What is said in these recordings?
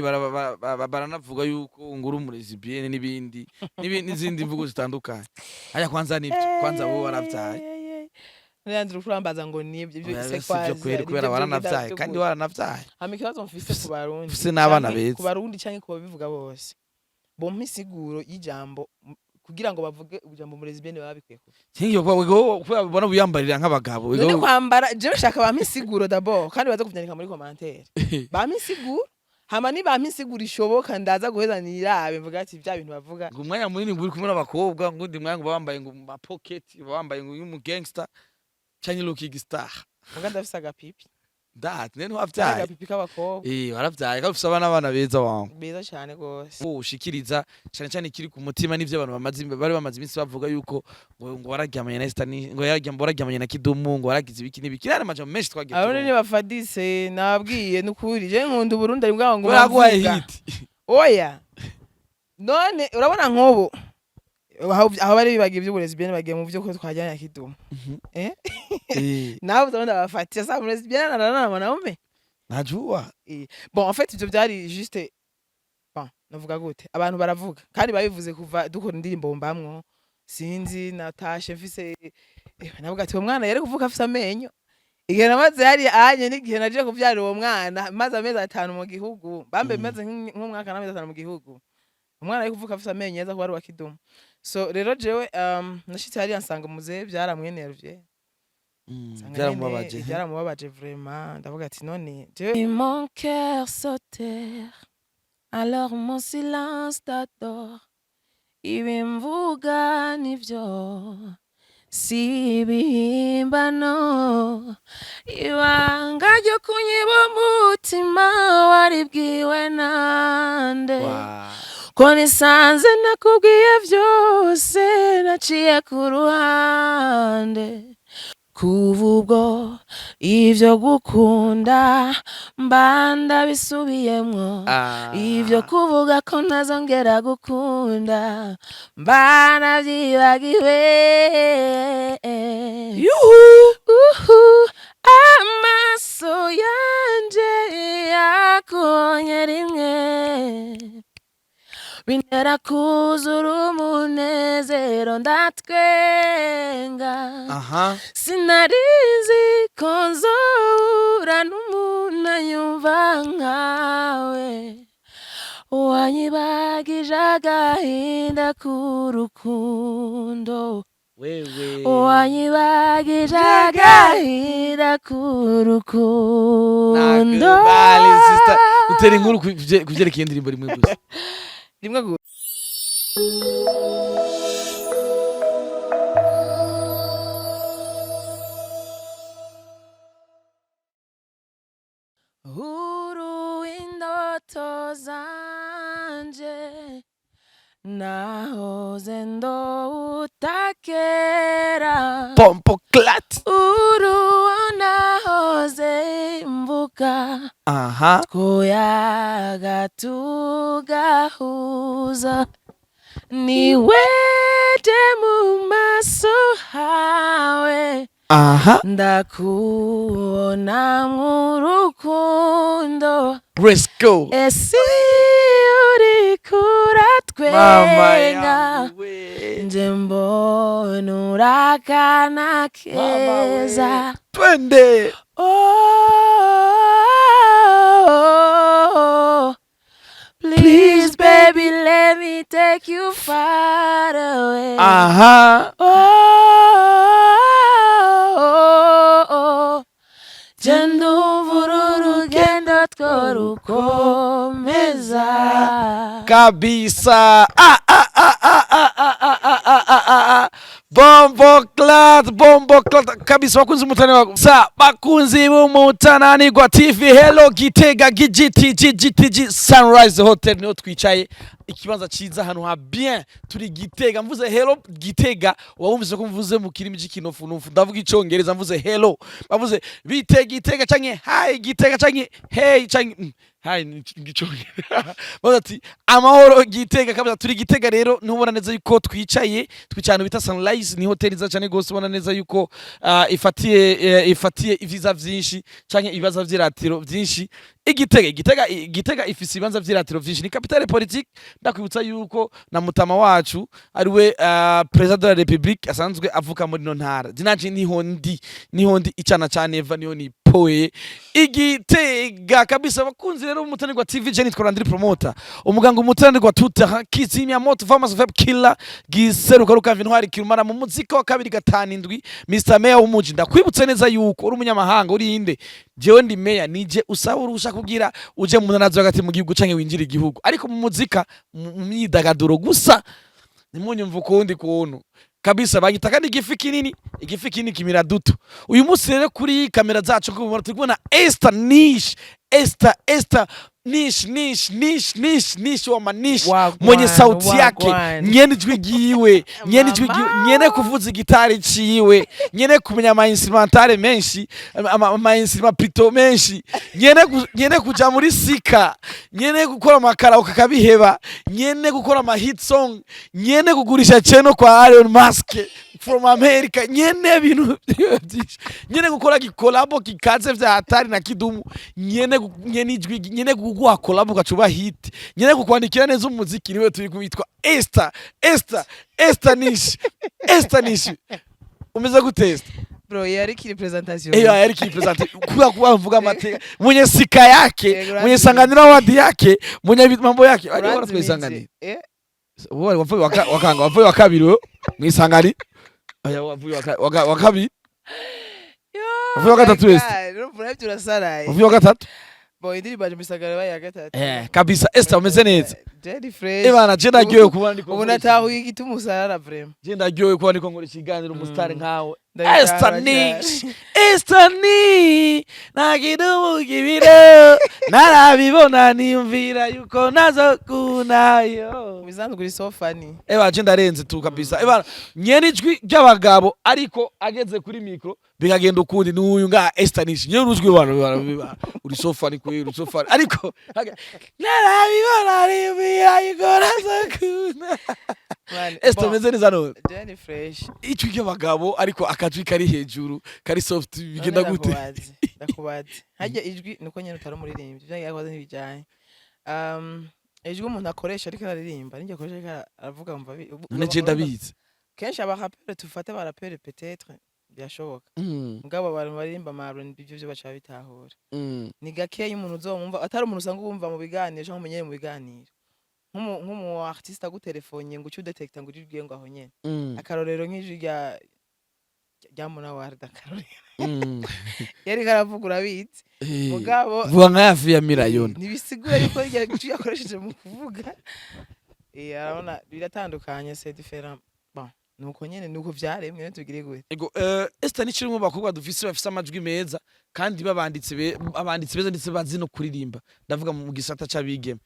bagiye baranavuga yuko nguru umurezi bien n'ibindi n'izindi mvugo zitandukanye aya kwanza nibyo kwanza wowe waravyaye Nandru kurambaza ngo nibyo ibyo ise kwazi kubera waranavyaye kandi waranavyaye hama ikibazo mfise ku barundi mfise n'abana beza ku barundi canke ku babivuga bose bompa isiguro y'ijambo kugira ngo bavuge ijambo umurezi bien babikwiye kuva kingi kubera bona buyambarira nk'abagabo none kwambara je nshaka bampa isiguro d'abord kandi baza kuvyandika muri commentaire bampa isiguro hama ni bampa isiguro ishoboka ndaza guheza nirabe mvuga ati bya bintu bavuga ngo umwanya munini nguri kumwe n'abakobwa ngo ndi mwanya ngo bambaye ngo ma pocket bambaye ngo y'umu gangster canke looking star muga ndafisa agapipi That nene wavyaye agapipi k'abakobwa waravyaye kafise abana beza wangu beza cyane gose ushikiriza cyane cyane kiri ku mutima n'ivyo abantu bari bamaze iminsi bavuga yuko ngo wararyamanye na Esther ngo wararyamanye na Kidumu ngo waragize ibiki n'ibiki ari amajambo menshi twagiye abo ni bafadise nabwiye n'ukuri je nkunda Burundi ari bwaho ngo baguhaye hit oya none urabona nkobo aho bari bibagiye iby'uburezi bien bagiye mu byo ko twajyana ya Kidumu nawe uzabona bafatira sa burezi bien na mwanaume najua bon en fait ibyo byari juste bon navuga gute abantu baravuga kandi babivuze kuva dukora indirimbo mbamwo sinzi natashe mfise navuga ati umwana yari kuvuka afise amenyo igihe namaze hari anye n'igihe naje kuvyara uwo mwana maze amezi 5 mu gihugu bambe maze nk'umwaka n'amezi 5 mu gihugu umwana ari kuvuka afise amenyo yeza kuba ari wa Kidumu so rero jewe nashitse hari ansanga muze byaramwenervye byaramubabaje vraiment ndavuga ati none jewe mon cœur sauter alors mon silence t'adore ibimvuga nivyo si bihimbano ibanga ryo kunyiba umutima waribwiwe nande ko nisanze nakubwiye vyose naciye ku ruhande kuva ubwo ivyo gukunda mbanda bisubiyemwo ivyo kuvuga ko ntazongera gukunda mbana vyibagiwe amaso yanje yakonye rimwe bintera kuzura umunezero ndatwenga sinarizi ko nzohura n'umuntu anyumva nkawe wanyibagije agahinda k'urukundo wanyibagije agahinda k'urukundo utera inkuru kuvyerekeye indirimbo rimwe gusa rimwe gusa huru indoto zanje nahoze ndoutakera pompo clat uru nahoze mvuka twoyaga tugahuza niweje mu maso hawe ndakubona mu rukundo let's go esi uri kuratwenga nje mbona urakana keza twende please baby let me take you far away urugendo tworukomeza kabisa bombo clat kabisa bakunzi umutana sa bakunzi b'umutananirwa TV hello Gitega GGTG Sunrise Hotel niho twicaye ikibanza ciza hano ha bien turi Gitega mvuze hello Gitega wabumvise ko mvuze mu kirimi c'ikinofu nufu ndavuga icongereza mvuze hello bavuze bite Gitega canke hi Gitega canke hey canke Hai ngicongera baza ati amahoro Gitega kabisa turi Gitega rero ntubona neza yuko twicana bita Sunrise ni hotel iza cyane gose ubona neza yuko ifatiye ivyiza vyinshi canke ibibaza vy'iratiro vyinshi Igitega ifise ibibanza vy'iratiro vyinshi ni capitale politique ndakwibutsa yuko na mutama wacu ariwe president de la republique asanzwe avuka muri no ntara zinaje niho ndi icana cyane eva niho ni poe Igitega kabisa bakunzi rero umutanirwa TV Jenny twarandiri promoter umuganga umutanirwa tuta kizimya moto famous web killer giseruka ruka intwari kirumara mu muzika wa kabiri gatanindwi Mr Mayor w'umuji ndakwibutse neza yuko uri umunyamahanga uri inde jewe ndi mayor nije usaba urusha kugira uje mu ntanazo hagati mu gihugu canke winjira igihugu ariko mu muzika mu myidagaduro gusa nimunyumva ukundi kuntu kabisa bagitaka n'igifi kinini kimira duto uyu munsi rero kuri kamera zacu ko tubona Esther Nish wa manish mwenye sauti yake nyene ijwi giwe nyene kuvuza gitari ciwe nyene kumenya ama instrumentale menshi ama instrument plutôt menshi nyene kuja muri sika nyene gukora amakara ukakabiheba nyene gukora ama hit song nyene kugurisha cheno kwa Elon Musk from America nyene bintu nyene gukora collabo kikaze vya hatari na kidumu nyene ijwi nyene kuguha collabo gacuba hit nyene kukwandikira neza umuziki niwe turi kwitwa Esther Nish umeze gutesta bro yari kiri presentation yari kiri presentation kuba mvuga amateka mwenye sika yake mwenye sanganira wadi yake mwenye mambo yake ari wara twisanganira wowe wavuye wakabiri mwisangani wavuye wakabiri wavuye wakatatu wese wavuye wakatatu boy ndiri baje misagara baya gatatu kabisa Esther umeze neza Daddy fresh bana je ndagyoye kuba ndiko ubu natahuye igituma usarara vraiment je ndagyoye kuba ndiko ngora ikiganiro umustar nkawe Esther ni nagidumu kibiro narabibona niyumvira yuko nazo kunayo bizanzwe kuri sofani je ndarenze tu kabisa bana nyene ijwi ry'abagabo ariko ageze kuri micro bikagenda ukundi n'uyu nga Esther Nish nyene urujwi bana uri sofani uri sofani ariko narabibona niyumvira yuko nazo kunayo Esther umeze neza none Jenny fresh icyo cy'abagabo ariko akajwi kari hejuru kari soft bigenda gute ndakubaza hajya ijwi nuko nyene utari umuririmbyi byo yakoze n'ibijanye ijwi umuntu akoresha ariko aririmba ninjye akoresha aravuga umva nje ndabizi kenshi abarapere tufate abarapere peut-être byashoboka mugabo abantu baririmba amaron bivyo bacha bitahura ni gakeya umuntu uzomumva atari umuntu usanga ubumva mu biganiro cyangwa umenyere mu biganiro nk'umu artiste agutelefone ngo ucudetecta ngo ujye ngo aho nyene akarorero nk'ijwi rya Mona Warda akarorero yari karavuga urabitse mugabo vuga nka yafi ya Mirayona nibisigura yuko yakoresheje mu kuvuga arabona biratandukanye c'est différent bon nuko nyene nuko vyaremwe tugire gute ego Esther Nish mu bakobwa dufise bafise amajwi meza kandi abanditsi beza ndetse bazi no kuririmba ndavuga mu gisata c'abigeme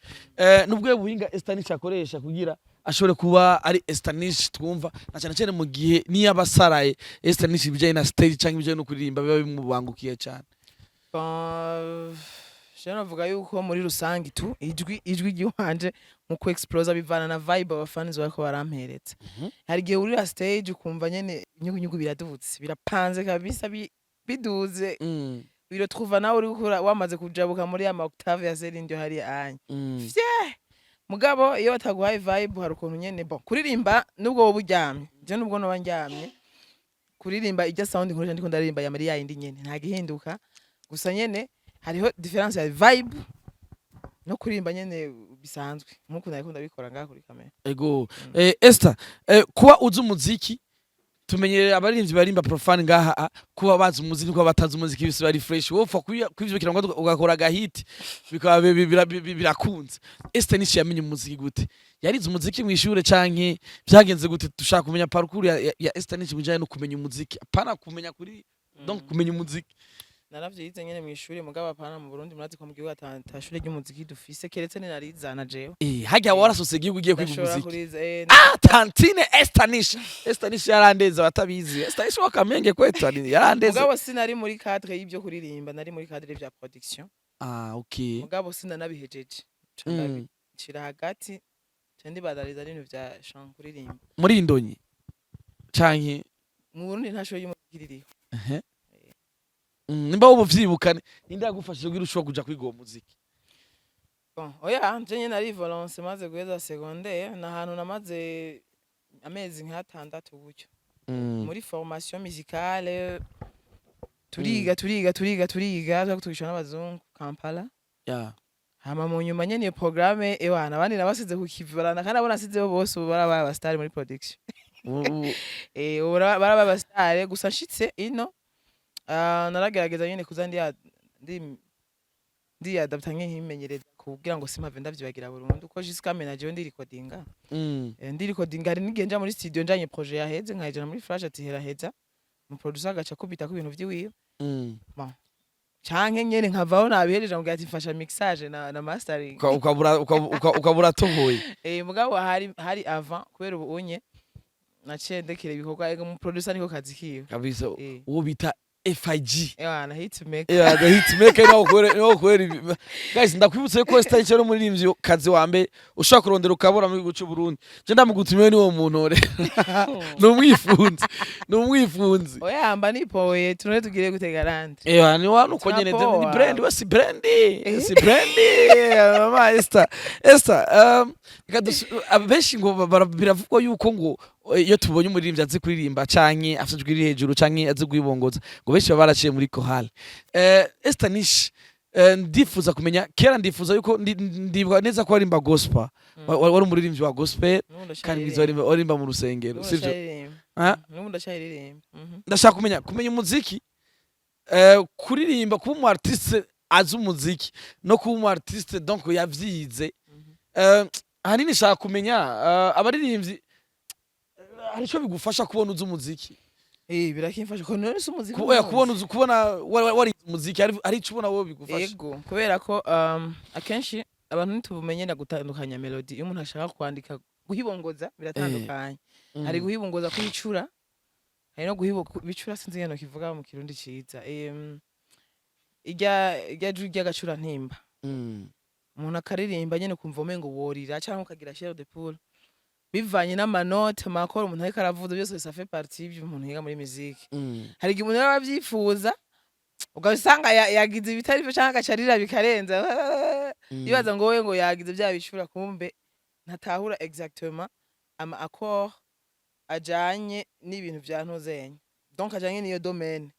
nubwo buhinga Esther Nish akoresha kugira ashobore kuba ari Esther Nish twumva na cyane mu gihe niyo abasaraye Esther Nish bijanye na stage cyangwa bijanye no kuririmba biba bimubangukiye cyane Shana vuga yuko muri rusangi tu ijwi ryuhanje mu ku explose bivana na vibe abafans bako baramperetse hari gihe uri stage ukumva nyene inyugunyugu biradutse birapanze kabisa biduze biro trouva nawe uri gukora wamaze kujabuka muri ya octave ya Celine hari anye mugabo iyo bataguhaye vibe hari ukuntu nyene bon kuririmba nubwo wowe uryamye je nubwo no bandyamye kuririmba ijya sound nkoresha ndiko ndaririmba ya Maria yindi nyene nta gihinduka gusa nyene hariho difference ya vibe no kurimba nyene bisanzwe nkuko nariko bikora ngaha kuri kamera ego Esther kuba uzi umuziki tumenyereye abaririmbyi barimba profane ngaha kuba bazi umuziki kuba batazi umuziki bise bari fresh wopfa kwivyo ngo ugakora gahiti bikaba birakunze Esther Nish yamenye umuziki gute yarize umuziki mu ishure canke byagenze gute dushaka kumenya parcours ya Esther Nish bijanye no kumenya umuziki apana kumenya kuri donc kumenya umuziki naravyize nyene mu ishuri mugabo apana mu Burundi murazi ko mu gihugu atashure ry'umuziki dufise keretse ne narizana jewe hajya warasose igihugu ugiye kwiga umuziki tantine Esther Nish yarandeza batabizi Esther Nish wakamenge kwetwa yarandeza mugabo sinari muri cadre y'ibyo kuririmba nari muri cadre vya production okay. mugabo sinanabihejeje ca Mm. ndabicira hagati ca ndibadariza n'ibintu vya chant kuririmba muri indonyi canke mu Burundi nta show y'umuziki ririho ehe nimba wowe uvyibukane ninde yagufashije kugira ushobora kuja kwiga uwo muziki bon oya nje nyene ari volonce maze guheza secondaire n'ahantu namaze amezi nk'atandatu gutyo muri formation musicale turiga tugisha n'abazungu Kampala yeah. hama mu nyuma nyene iyo programme ewana abandi nabasize kukivarana kandi abona asizeho bose ubu barabaye abastar muri production ubu barabaye abastar gusa nshitse ino naragerageza nyene kuza ndi adapta nk'imenyereza kugira ngo simpave ndavyibagira burundu ko jusqu'à manager ndi recordinga ndi recordinga hari n'igihe nja muri studio njanye projet yaheze nkayijana muri flash ati heraheza mu producer agaca kubita ku bintu vyiwiwe bon canke nyene nkavaho nabihereje ngo ati mfasha mixage na mastering ukabura tohoye mugabo hari avant kubera ubu unye naciye ndekera ibikorwa mu producer niko kazi kiwe kabisa uwo bita FIG na hitmaker the hitmaker no kweri guys ndakwibutse ko Esther cyo muri rimvyo kazi wa mbere ushaka kurondera ukabura muri guca Burundi je ndamugutumiye ni wo muntu re numwifunzi oyamba nipoye tunone tugire gutega randi ni wanu uko nyene ni brand wasi brandy mama Esther abenshi ngo biravugwa yuko ngo iyo tubonye umuririmbyi azi kuririmba canke afite iri hejuru canke azi kwibongoza ngo benshi baba baraciye muri chorale Esther Nish ndifuza kumenya kera ndifuza yuko ndibwa neza ko arimba gospel wari umuririmbyi wa gospel kandi mwiza warimba mu rusengero sivyo ndashaka kumenya umuziki kuririmba kuba umu artiste azi umuziki no kuba umu artiste donc yavyize hanini shaka kumenya abaririmbyi hari cyo bigufasha kubona uzi umuziki birakimfasha ko none se umuziki kubona wari umuziki ari cyo ubona wowe bigufasha yego kubera ko akenshi abantu nitubumenye na gutandukanya melody iyo umuntu ashaka kwandika guhibongoza biratandukanye hari guhibongoza kwicura hari no bicura sinzi ngeno kivuga mu kirundi ciza ijya gacura ntimba umuntu akaririmba nyene kumva umengo worira cyangwa ukagira chair de poule bivanye n'amanote makoro umuntu ariko aravuza byose ça fait partie y'ibyo umuntu yiga muri musique hari igihe umuntu abavyifuza ugasanga yagize ibitari byo cyangwa agacarira bikarenza yibaza ngo we ngo yagize bya bicura kumbe ntatahura exactement ama accord ajanye n'ibintu bya ntozenye donc ajanye niyo domaine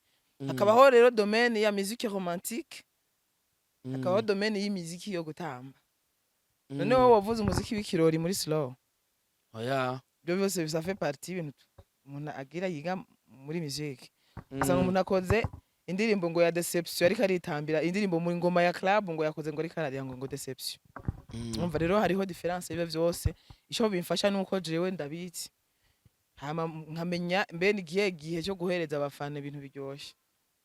hakabaho rero domaine ya musique romantique hakabaho domaine y'imiziki yo gutamba none wowe wavuze umuziki w'ikirori muri slow oya byo byose ça fait partie y'ibintu umuntu agira yiga muri musique usanga umuntu akoze indirimbo ngo ya deception ariko aritambira indirimbo muri ngoma ya club ngo yakoze ngo ariko ararira ngo deception umva rero hariho difference bibe byose ico bimfasha nuko jewe ndabitsi hama nkamenya mbene igihe cyo guhereza abafana ibintu biryoshye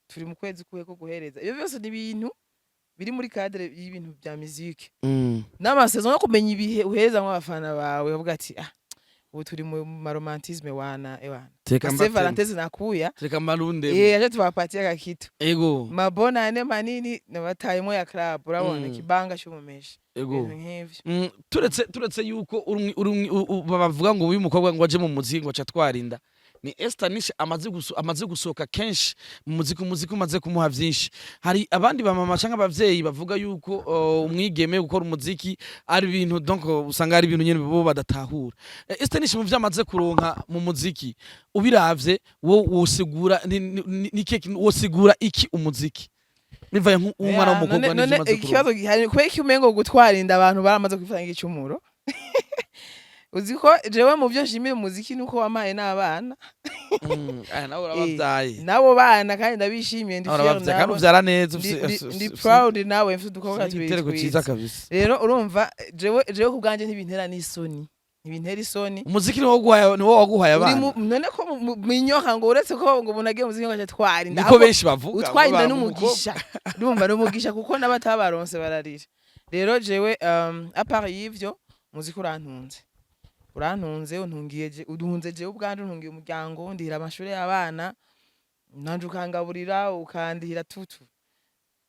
turi mu kwezi kuhe ko guhereza ibyo byose ni ibintu biri muri cadre y'ibintu bya musique n'amasaison yo kumenya ibihe uhereza mu bafana bawe uvuga ati ubu turi mu romantisme wana Saint Valentin nakuya reka marunde aje tubapatia gakitu ego mabona ane manini nabatayemo ya club urabona kibanga cy'umumeshi ego turetse yuko bavuga ngo uyu mukobwa ngo aje mu muziki ngo aca twarinda ni Esther Nish amaze gusohoka kenshi mu muziki umaze kumuha vyinshi hari abandi bamama canke abavyeyi bavuga yuko umwigeme gukora umuziki ari ibintu donc usanga ari ibintu nyene bo badatahura Esther Nish mu vyamaze kuronka mu muziki ubiravye wo wosigura wosigura iki umuziki bivaye nk'umwana w'umukobwa none ikibazo gihari kubera iki umengo gutwarinda abantu baramaze kwifanya igicumuro uziko jewe mu byo nshimira umuziki nuko wamaye n'abana nabo urabavyaye nabo bana kandi ndabishimiye ndi fier nabo kandi uvyara neza ndi proud nawe mfite udukobwa tubiri rero urumva jewe kubganje ntibintera n'isoni ntibintera isoni umuziki ni wo waguhaye abana none ko minyoka ngo uretse ko ngo umuntu muziki ngo atwara inda niko benshi bavuga utwarinda n'umugisha urumva n'umugisha kuko n'abatabaronse bararira rero jewe à part y'ivyo muziki urantunze untunze jewe ubwanje untungiye umuryango ndihira amashuri y'abana nanje ukangaburira ukandihira tutu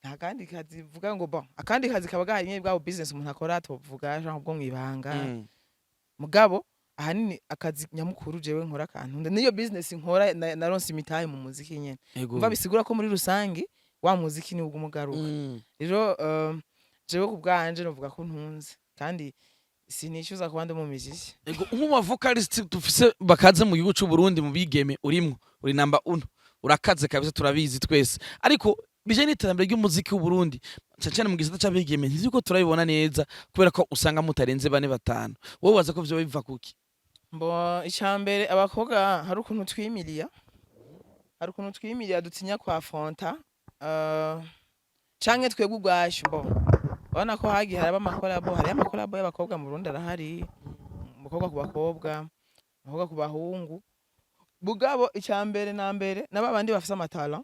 nta kandi kazi vuga ngo bon akandi kazi kaba gahari nyine bwabo business umuntu akora tovuga cyangwa bwo mwibanga mugabo ahanini akazi nyamukuru jewe nkora akantu niyo business nkora naronse imitahe mu muziki nyene umva bisigura ko muri rusangi wa muziki ni ugumugaruka rero jewe kubwanje novuga ko ntunze kandi sinishyuza kubandi mu miziki nk'umu vocalist dufise bakaze mu gihugu cy'u Burundi mu bigeme urimwo uri number 1 urakaze kabisa turabizi twese ariko bije n'iterambere ry'umuziki w'u Burundi cyane mu gisata cy'abigeme ntiziko turabibona neza kubera ko usanga mutarenze 4-5 wowe waza ko byo biva kuki mbo icyambere abakobwa hari ukuntu twimiriya dutinya kwa fonta canke twebwe ubwacu mbo ubona ko hagiye haraba amakolabo y'abakobwa mu Burundi arahari umukobwa ku bakobwa umukobwa ku bahungu bugabo icyambere na mbere n'abandi bafise amatala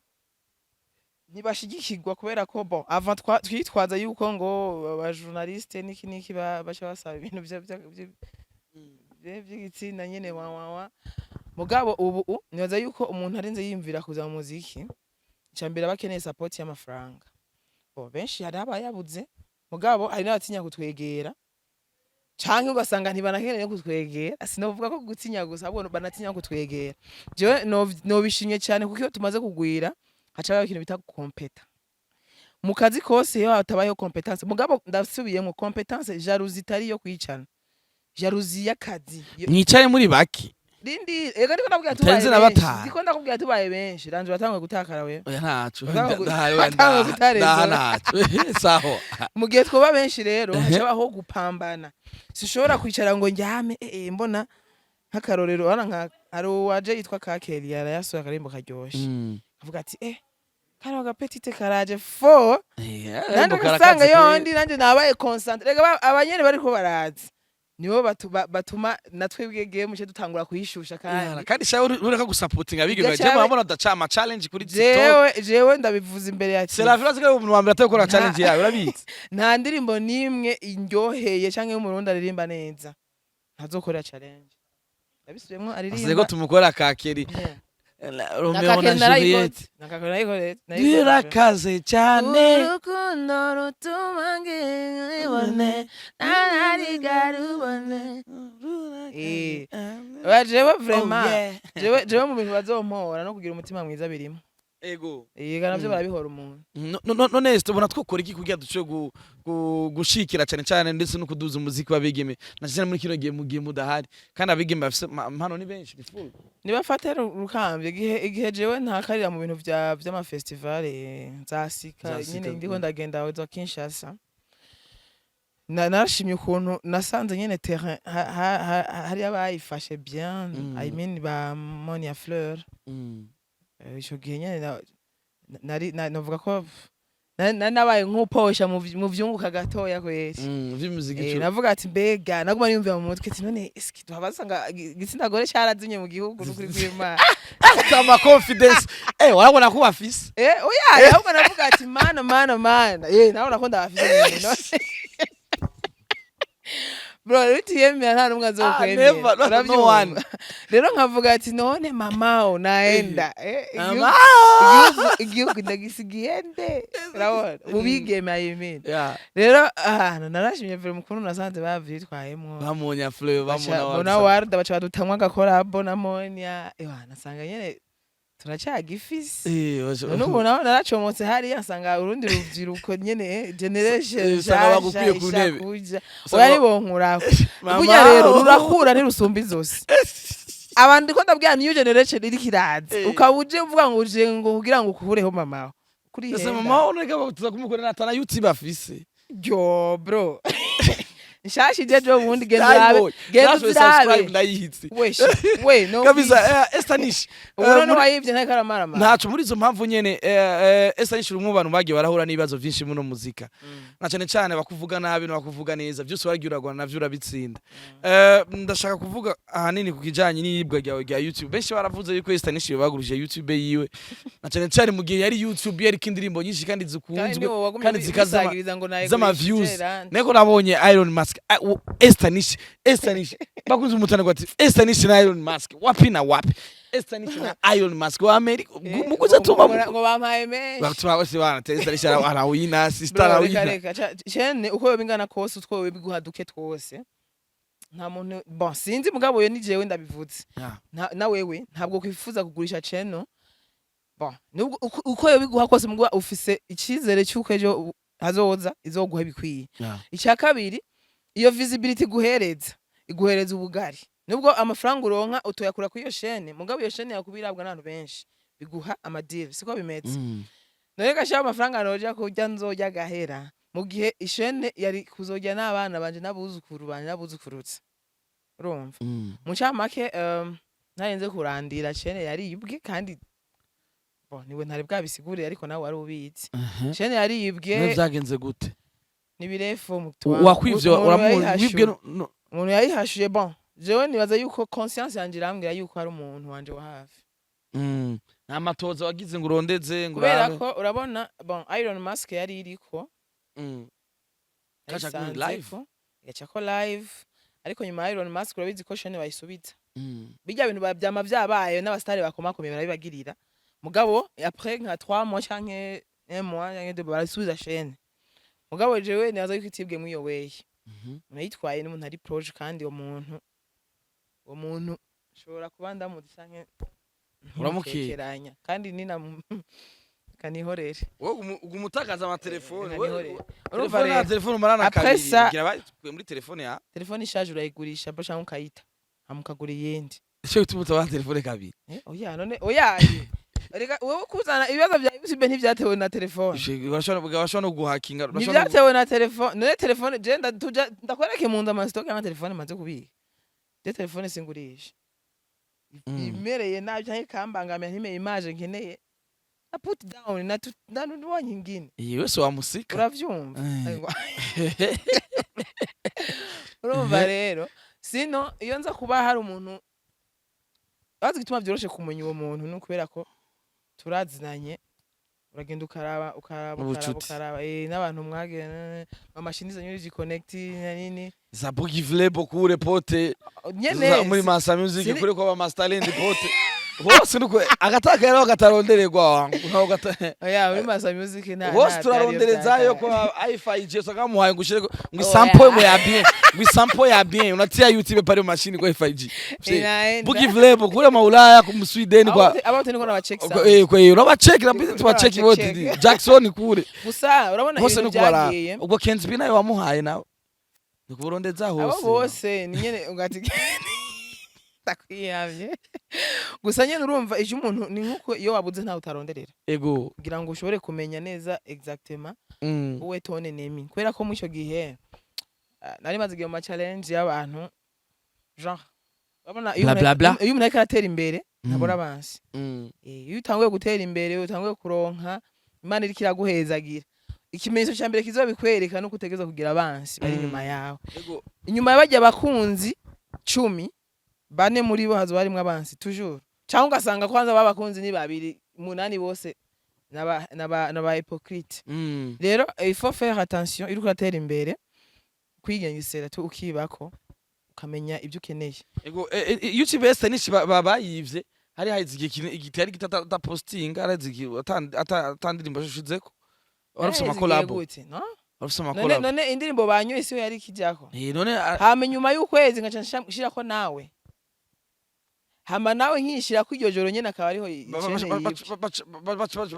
ntibashigikirwa kubera ko bon avant twitwaza yuko ngo aba journaliste niki bacha basaba ibintu by'igitsina nyene wawa mugabo ubu nibaza yuko umuntu arenze yimvira kuza mu muziki icyambere abakeneye support y'amafaranga bo benshi hari abayabuze mugabo hari n'abatinya kutwegera canke ugasanga ntibanakeneye kutwegera sinovuga ko gutinya gusa ahubwo banatinya kutwegera jewe nobishimye cyane kuko iyo tumaze kugwira haca ikintu bita kompeta mu kazi kose iyo hatabayeho competence mugabo ndasubiyemo competence jalousie itari yo kwicana jalousie y'akazi mwicaye muri baki Rindi ega ndiko ndakubwira tubaye benshi ndiko ndakubwira tubaye benshi ranje batangwe gutakara we oya ntacu ntacu saho mu gihe twoba benshi rero hacabaho gupambana sishobora kwicara ngo njyame mbona nk'akarorero bana nka hari waje yitwa Kakeli yarayasura karimbo karyoshe avuga ati karo gapetite karaje fo nande gusanga yondi nanje nabaye concentrate rega abanyene bariko barazi nibo batuma natwe game cyo dutangura kuyishusha kandi shawe ureka gusupportinga abigeme je murabona dacama challenge kuri TikTok jewe ndabivuza imbere ya c'est la violence que umuntu wa mbere atakora challenge yawe urabitse nta ndirimbo nimwe indyoheye canke y'umurundi aririmba neza ntazokora challenge ndabisubiyemo aririmba azego tumukora Kakeli Romeo na Juliet birakaze cyane urukundo rutuma ngibone nararigarubone jewe vraiment jewe mu bintu bazompora no kugira umutima mwiza birimo ego navyo barabihora umuntu none tubona twokora iki kugira duce gushikira cyane cyane ndetse no kuduza umuziki w'abigeme nashije muri kino gihe mu gihe mudahari kandi abigeme bafise impano ni benshi bifuza nibafatera urukambye igihe jewe ntakarira mu bintu vy'ama festival nzasika nyine ndiko ndagenda wa Kinshasa narashimye ukuntu nasanze nyene terrain hari abayifashe bien I mean ba Monia Fleur ico gihe nyene navuga ko nabaye nk'uposha mu vyunguka gatoya kweri vy'umuziki navuga ati mbega naguma niyumvira mu mutwe ati none eski tuhabasanga igitsina gore cyarazimye mu gihugu n'ukuri kw'Imana ama confidence warabona ko bafise oya ahubwo navuga ati mana nabona ko ndabafise bro utiyemera nta numwe azokwemera rero nkavuga ati none mamao naenda igihugu ndagisigiye nde urabona ubigeme ayimene rero narashimye vero mukuru nasanze bavyitwayemwo bamunya Fleur bamuna warda baca badutamwa gakorabo na Monia nasanga nyene turacagifise n'ubu naho naracomotse hariya asanga urundi ruvyiruko nyene generation bagukwiye ku ntebe oya nibonkurako kunya rero rurakura ntirusumba izose abandi ko ndabwira new generation iri kirazi ukabuje uvuga ngo uje ngo kugira ngo ukureho mama kuri he mama unega tuza kumukorera atana YouTube afise yo bro Nshashi jeje ubundi gendabe subscribe ndayihitse we no kabisa Estanish ubuno wayivye nta karamara ntacu muri izo mpamvu nyene Estanish urumwe abantu bagiye barahura n'ibibazo byinshi muno muzika na cyane cyane bakuvuga nabi no bakuvuga neza byose waragiragwa navyo urabitsinda ndashaka kuvuga ahanini kukijanye n'ibwa ryawe rya YouTube benshi baravuze yuko Estanish baguruje YouTube yiwe na cyane cyane mu gihe yari YouTube yari kindirimbo nyinshi kandi zikunzwe kandi zama views neko nabonye Iron Mask Estanish bakunze umutana gwati Estanish na Iron Mask wapi na wapi Esther ni na Elon Musk wa America mukuza tuma ngo bampaye menshi batuma bose bana Esther ishara arawina sister arawina reka cyane uko bingana kose utwo biguhaduke twose nta muntu bon sinzi mugabo yo ni jewe ndabivuze na wewe ntabwo kwifuza kugurisha channel bon uko yo biguha kose mugwa ufise ikizere cyuko ejo hazoza izoguha bikwiye icya kabiri iyo visibility iguhereza ubugari nubwo amafaranga uronka utoyakura ku iyo chaîne mugabo iyo chaîne yakubirabwa n'abantu benshi biguha amadeal siko bimeze none gashya amafaranga noja kujya nzojya gahera mu gihe ishene yari kuzojya n'abana banje n'abuzukuru banje n'abuzukurutse urumva mu cyamake narenze kurandira chaîne yaribwe kandi bon niwe ntari bwabisiguriye ariko nawe wari ubizi chaîne yaribwe byagenze gute nibirefo mu wakwivyo uramwibwe umuntu yayihashuye bon jewe nibaza yuko conscience yanje irambwira yuko ari umuntu wanje wa hafi nta matoza wagize ngo urondeze ngo kubera ko urabona bon Elon Musk yari iriko kacha kuri live yacako live ariko nyuma Elon Musk urabizi ko shene bayisubiza bijya bintu babyama byabaye n'abastari bakomakomeye barabibagirira mugabo après nka 3 mois canke 1 mois canke 2 barasubiza shene mugabo jewe naza yuko itibwe mwiyo way nayitwaye n'umuntu ari proje kandi uwo muntu shobora kuba ndamuzi canke uramukeranya kandi nina kanihorere wowe ugumutakaza ama telefone urumva telefone marana kabiri ngira bari muri telefone ya telefone ishaje urayigurisha bashaka ukayita amukagura yindi cyo tumuta ba telefone kabiri oya none oya reka wowe kuzana ibibazo bya Yusibe ntivyatewe na telefone bashobora no guhakinga ntivyatewe na telefone none telefone je ndakwereke mu nda amastock ya telefone maze kubika je telefone singurisha imereye nabi cyane kambangamira ntime image nkeneye I put down na nduwa nyingine yewe so wamusika uravyumva urumva rero sino iyo nza kuba hari umuntu bazi gituma byoroshe kumenya uwo muntu no kubera ko turazinanye uragenda ukaraba n'abantu mwagene amashini zanyu ziconnect nini za bugivle beaucoup reporte nyene muri Masa Music kuri ko ba Master Land pote bose nuko agataka rero gatarondererwa wangu nkaho gata oya muri Masa Music na bose turaronderezayo ko iFi je so kamuhaye ngushire ngo sample ngo ya bien ngo sample ya bien unatia YouTube pale machine kwa iFi bugivle beaucoup maulaya ku Sweden kwa abato niko na check sa kwa hiyo no ba check na bizi tuba check bote Jackson kure gusa urabona ibintu byagiye ubwo Kenzi nayo wamuhaye nawe nukurondeza hose abo bose ni nyene ungati takwiyavye gusa nyene urumva ije umuntu ni nkuko iyo wabuze nta utaronderera ego kugira ngo ushobore kumenya neza exactement uwe tone nemi kwera ko mu cyo gihe nari maze giye mu challenge y'abantu genre urabona iyo umuntu ariko aratera imbere ntabora abansi iyo utanguye gutera imbere utanguye kuronka Imana iri kiraguhezagira ikimenyetso cya mbere kizobikwereka no kutegeza kugira abansi bari nyuma yawe inyuma y'abajya abakunzi 10 bane muri bo hazo barimwe abansi toujours cyangwa ugasanga kwanza babakunzi ni babiri 8 bose naba hypocrite rero il faut faire attention iri kuratera imbere kwigengesera tu ukibako ukamenya ibyo ukeneye ego YouTube best nishi babayivye hari hayizigiye igitari gitata posting arazigiye atandirimbo shuzeko warusoma collab warusoma collab none indirimbo banyu isi yari kijako none hama nyuma y'ukwezi ngaca nshira ko nawe hama nawe nkishira ko iryo joro nyene akaba ariho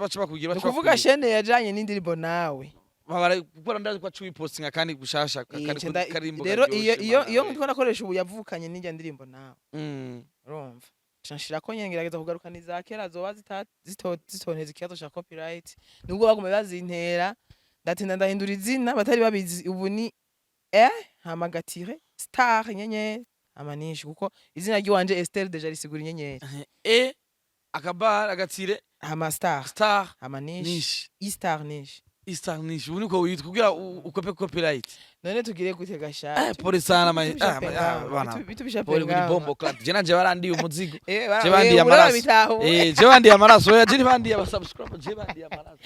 baca bakugira kuvuga shene yajanye n'indirimbo nawe babara gukora ndazi kwa cumi posting kandi gushasha karimbo rero iyo ndiko nakoresha ubu yavukanye n'ijya ndirimbo nawe urumva chanshira ko nyengerageza kugarukana izakera zoba zitoneza ikibazo cha copyright nubwo bagume bazintera ndatinda ndahindura izina batari babizi ubu ni hamagatire star nyenye amanishi kuko izina ry'uwanje Esther deja risigura inyenyeri akabar agatire hama star amanishi star nishi Easternish uniko witwa kugira ukope copyright none tugire gutega sha pole sana bana bitubisha pole kuri bombo club je nanje barandi umuzigo je bandi amaraso je bandi amaraso ya je bandi abasubscribe je bandi amaraso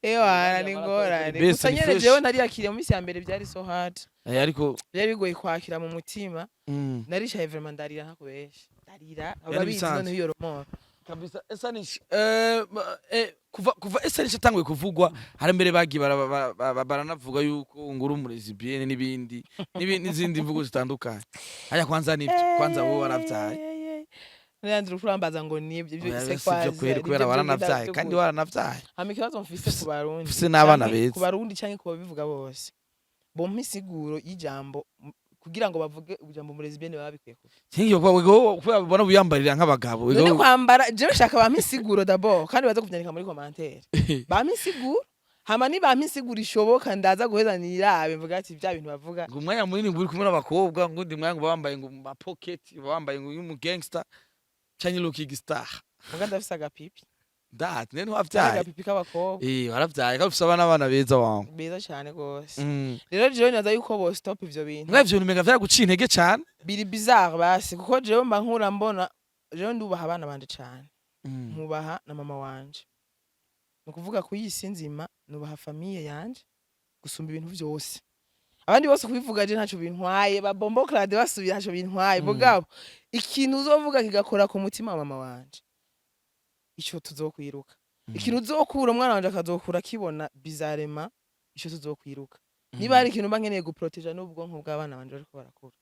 wana ni ngorane gusa nyene jewe nari yakiriye mu misi ya mbere byari so hard ariko byari bigoye kwakira mu mutima narisha vraiment ndarira ntakubesha ararira urabizi none iyo romoro kabisa. Estanish kuva Estanish atanguye kuvugwa hari mbere bagi baranavuga yuko nguru umurezi bien n'izindi mvugo zitandukanye. Aya kwanza nibyo kwanza wowe waravyaye Leandro kurambaza ngo nibyo ibyo se kwaza kweri kubera waranavyaye kandi waranavyaye. Ikibazo mfise ku barundi mfise n'abana beza ku barundi canke ku babivuga bose bompa isiguro y'ijambo kugira ngo bavuge ijambo umurezi bien babikwiye kuva kingiye kubera ubona buyambarira nk'abagabo none kwambara je bashaka bampa isiguro d'abord kandi baza kuvyandika muri commentaire bampa isiguro hama ni bampa isiguro ishoboka ndaza guhezanira abe mvuga ati bya bintu bavuga ngo umwanya munini nguri kumwe n'abakobwa ngo ndi mwanya ngo bambaye ngo ma pocket bambaye ngo y'umu gangster canke looking star muga ndafise agapipi dat nene wavyaye agapipi k'abakobwa waravyaye kandi ufise abana beza wangu beza cyane gose rero jewe naza yuko bo stop ivyo bintu mwavyo numenga vya guca intege cyane biri bizarre basi kuko jewe mba nkura mbona jewe ndubaha abana banje cyane nkubaha na mama wanje nukuvuga ku yisi nzima nubaha famille yanje gusumba ibintu vyose abandi bose kubivuga je ntaco bintwaye ba bombo clade basubira ntaco bintwaye bugabo ikintu uzovuga kigakora ku mutima wa mama wanje ico tuzokwiruka ikintu uzokura umwana wanje akazokura kibona bizarema ico tuzokwiruka niba hari ikintu mba nkeneye guproteja n'ubwonko bw'abana banje ariko barakura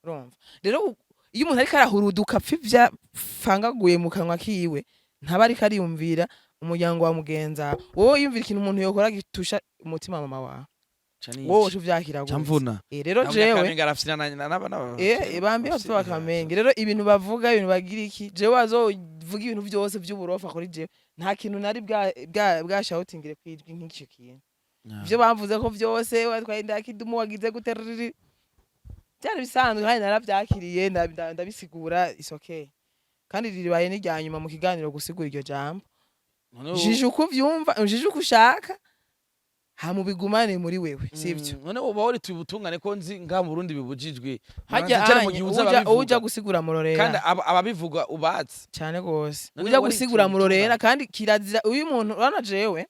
urumva rero iyo umuntu ariko arahuruduka pfivya fangaguye mu kanwa kiwe ntaba ariko ariyumvira umuryango wa mugenza wowe yumvira ikintu umuntu yokora gitusha umutima wa mama wawe wowe uvyakira gutya rero jewe bambi bafite bakamenge rero ibintu bavuga ibintu bagira iki jewe azovuga ibintu byose by'uburofa kuri jewe nta kintu nari bwashoutingire kwijwi nk'icyo kintu byo bamvuze ko byose watwaye ndakidumu wagize guterriri byari bisanzwe kandi naravyakiriye ndabisigura is okay kandi riribaye n'ijyanyuma mu kiganiro gusigura iryo jambo jije uko vyumva jije uko ushaka hamubigumane muri wewe sivyo none uba wari tubutungane ko nzi nga mu Burundi bibujijwe hajya uja gusigura murorera kandi ababivuga ubatse cyane gose uja gusigura murorera kandi kirazira uyu muntu urana jewe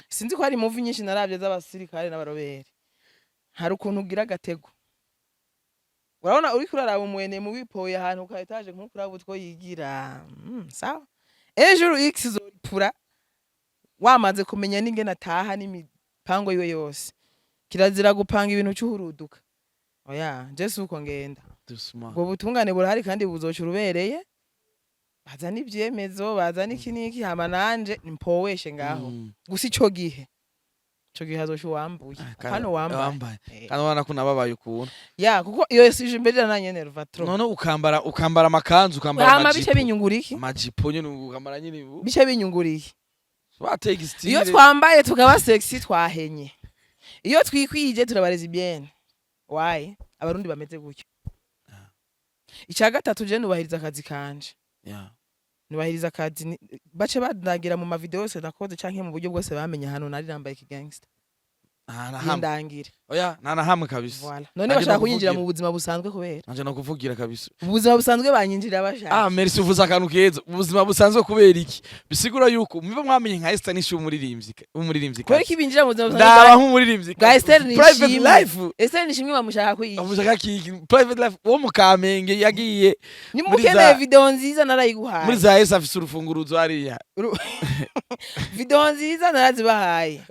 sinzi ko hari muvi nyinshi naravye z'abasirikare n'abarobere hari ukuntu ugira agatego urabona uri kuraraba umwene mu bipoye ahantu ukahitaje nk'ukuraba utwo yigira sawa ejuru x zopura wamaze kumenya n'ingene ataha n'imipango yiwe yose kirazira gupanga ibintu cy'uhuruduka oya Jesu uko ngenda ubwo butungane burahari kandi buzoca urubereye bazana ibyemezo bazana iki niki hama nanje mpoweshe ngaho gusa ico gihe hazoca uwambuye hano wambaye kandi wana kunababaye ukuntu ya kuko iyo sije imbere nanye nerva trop none ukambara amakanzu ukambara amajipo bice binyunguriki amajipo nyine ukambara nyine bice binyunguriki batege style iyo twambaye tukaba sexy twahenye iyo twikwije turabareza ibyene why abarundi bameze gutyo icya gatatu je nubahiriza akazi kanje nubahiriza akazi bace badagira mu mavideo yose nakoze canke mu buryo bwose bamenye hano nari nambaye ikigangster ndangire oya nana hamwe kabisa voilà none bashaka kunyinjira mu buzima busanzwe kubera nanje no kuvugira kabisa ubuzima busanzwe banyinjira bashaka merci uvuza akantu keza ubuzima busanzwe kubera iki bisigura yuko mwiba mwamenye nka Estanish umuririmbyi ko iki binjira mu buzima busanzwe ndaba nk'umuririmbyi private life Esther nishimwe bamushaka kwiga amushaka kiki private life wo mu Kamenge yagiye ni mukeneye video nziza narayiguhaye muri za Esa afise urufunguruzo hariya video nziza narazibahaye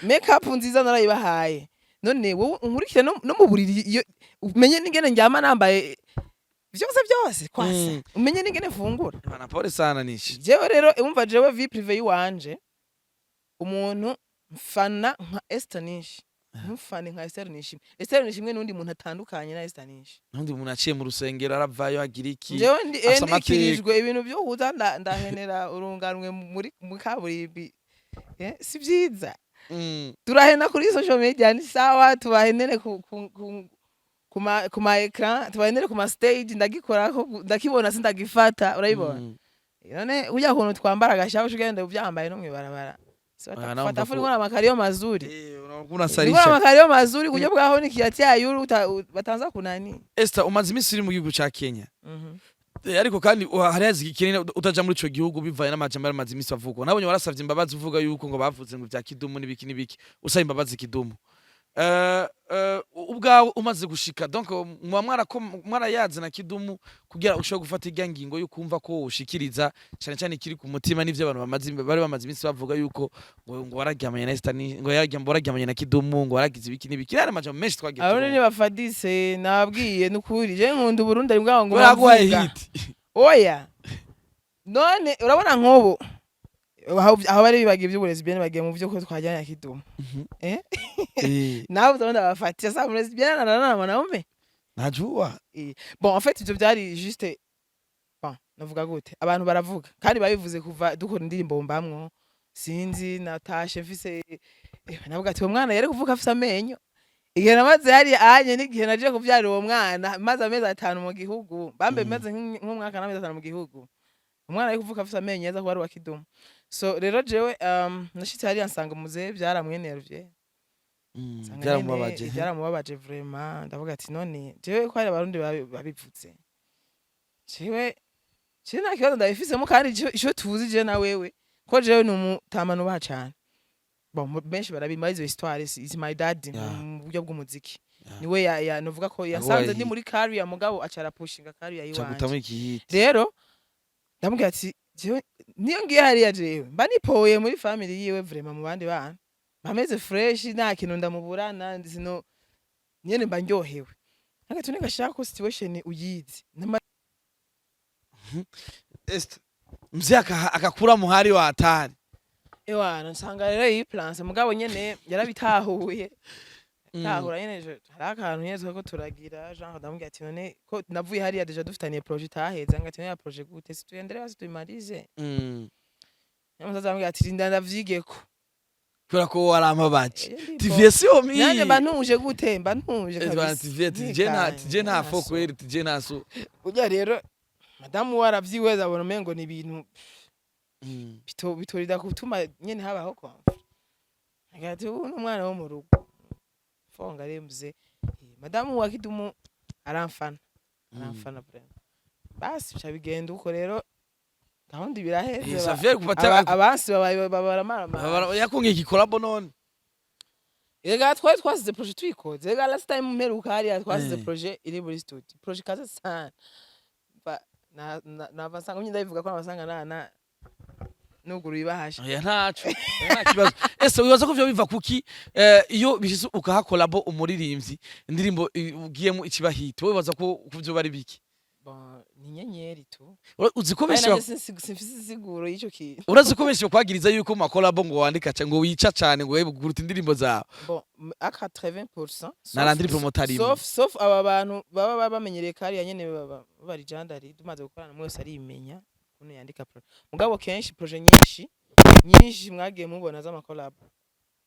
makeup nziza narayibahaye none wowe unkurikire no mu buriri umenye n'ingene njyama nambaye byose kwasa umenye n'ingene fungura bana pole sana nishi jewe rero umva jewe vie privé yiwanje umuntu mfana nka Estanish mfane nka Estanish imwe n'undi muntu atandukanye na Estanish n'undi muntu aciye mu rusengero aravayo agira iki jewe ndikirijwe ibintu byo huza ndahenera urunganwe muri kaburimbi si byiza turahena kuri social media ni sawa tubahenere ku ma ecran tubahenere ku ma stage ndagikorako ndakibona sindagifata urayibona none ujya kuntu twambara gashaho ugende ubyambaye no mwibarabara fata furi nkora makariyo mazuri unasarisha makariyo mazuri kujya bwaho ni kiyatia yuru batanza kunani Esther umaze iminsi uri mu gihugu ca Kenya ariko kandi hari yazikikeneye utaja muri ico gihugu bivaye n'amajambo ari mazimisi bavugwa nabonye warasavye imbabazi uvuga yuko ngo bavuze ngo bya kidumu nibiki usaba imbabazi kidumu ubwawe umaze gushika donc muba mwarayaze na Kidumu kugira ushobore gufata irya ngingo yo kumva ko ushikiriza cyane cyane kiri ku mutima n'ivyo abantu bari bamaze iminsi bavuga yuko ngo wararyamanye na Esther ngo wararyamanye na Kidumu ngo waragize ibiki n'ibiki ari amajambo menshi twagiye abo ni bafadise nabwiye n'ukuri je nkunda Burundi ari bwaho ngo baraguhaye bavuga hit oya none urabona nk'ubu aho bari bibagiye iby'uburezi bien bagiye mu byo ko twajyanye na Kidumu nawe utabona bafatira sa muri bien na wanaume najua bon en fait ibyo byari juste bon navuga gute abantu baravuga kandi babivuze kuva dukora indirimbo mbamwo sinzi natashe mfise navuga ati uwo mwana yari kuvuka afise amenyo igihe namaze hari anye n'igihe naje kuvyara uwo mwana maze amezi 5 mu gihugu bambe maze nk'umwaka n'amezi 5 mu gihugu umwana yari kuvuka afise amenyo yeza kuba ari wa Kidumu so rero jewe nashitse hari ansanga muze byaramwenervye byaramubabaje vraiment ndavuga ati none jewe ko hari abarundi babivutse jewe nta kibazo ndabifisemo kandi ico tuvuze je na wewe ko jewe n'umutamano ba cyane bon benshi barabima izo histoire is my dad mu buryo bw'umuziki niwe ya novuga ko yasanze ndi muri career mugabo acara pushinga career yiwanje rero ndamubwira ati jewe niyo ngiye hariya jewe mba nipoye muri family yiwe vraiment mu bandi bana bameze fresh nta kintu ndamuburana ndizino nyene mba ndyohewe hagati nigashaka ko situation uyizi Esther mzee akakura muhari wa hatari ewana nsanga rero iyi plans mugabo nyene yarabitahuye tahura nyene hari akantu nyene ko turagira genre ndamubwira ati none ko navuye hariya deja dufitaniye projet aheza ngati ya projet gute si tuyendere basi tuyimarize nyamusaza ambwira ati ndavyigeko kubera ko waramabaje TV sio mi nanje bantuje gute bantuje kabisa TV je nta fo kweri je naso ujya rero madamu waravyiweza abona mengo ni ibintu bitorida gutuma nyene habaho kwa ngati umwana wo mu rugo fonga remze madamu wa Kidumu aramfana vraiment basi cyabigenda uko rero gahunda biraheze abansi babaramara yakungiye igikorabo none ega twasize projet twikoze ega last time mperuka hariya twasize projet iri muri studio projet kaze sana na basanga nyine ndabivuga ko abasanga na nuguru ibahasha ya ntacu nta kibazo ese wibaza ko byo biva kuki iyo bishise ukahakolabo umuririmbyi indirimbo ugiyemo ikibahita wibaza ko byo bari biki ni nyenyeri tu uzikobesha simfise siguro yico ki urazikobesha kwagiriza yuko makolabo ngo wandika ngo wica cyane ngo webuguruta indirimbo zawe bon aka 80% narandiri promotari sauf aba bantu baba bamenyereye kari ya nyene bari jandari dumaze gukorana mwese ari imenya kuno yandika mugabo kenshi projet nyinshi mwagiye mubona za makolabo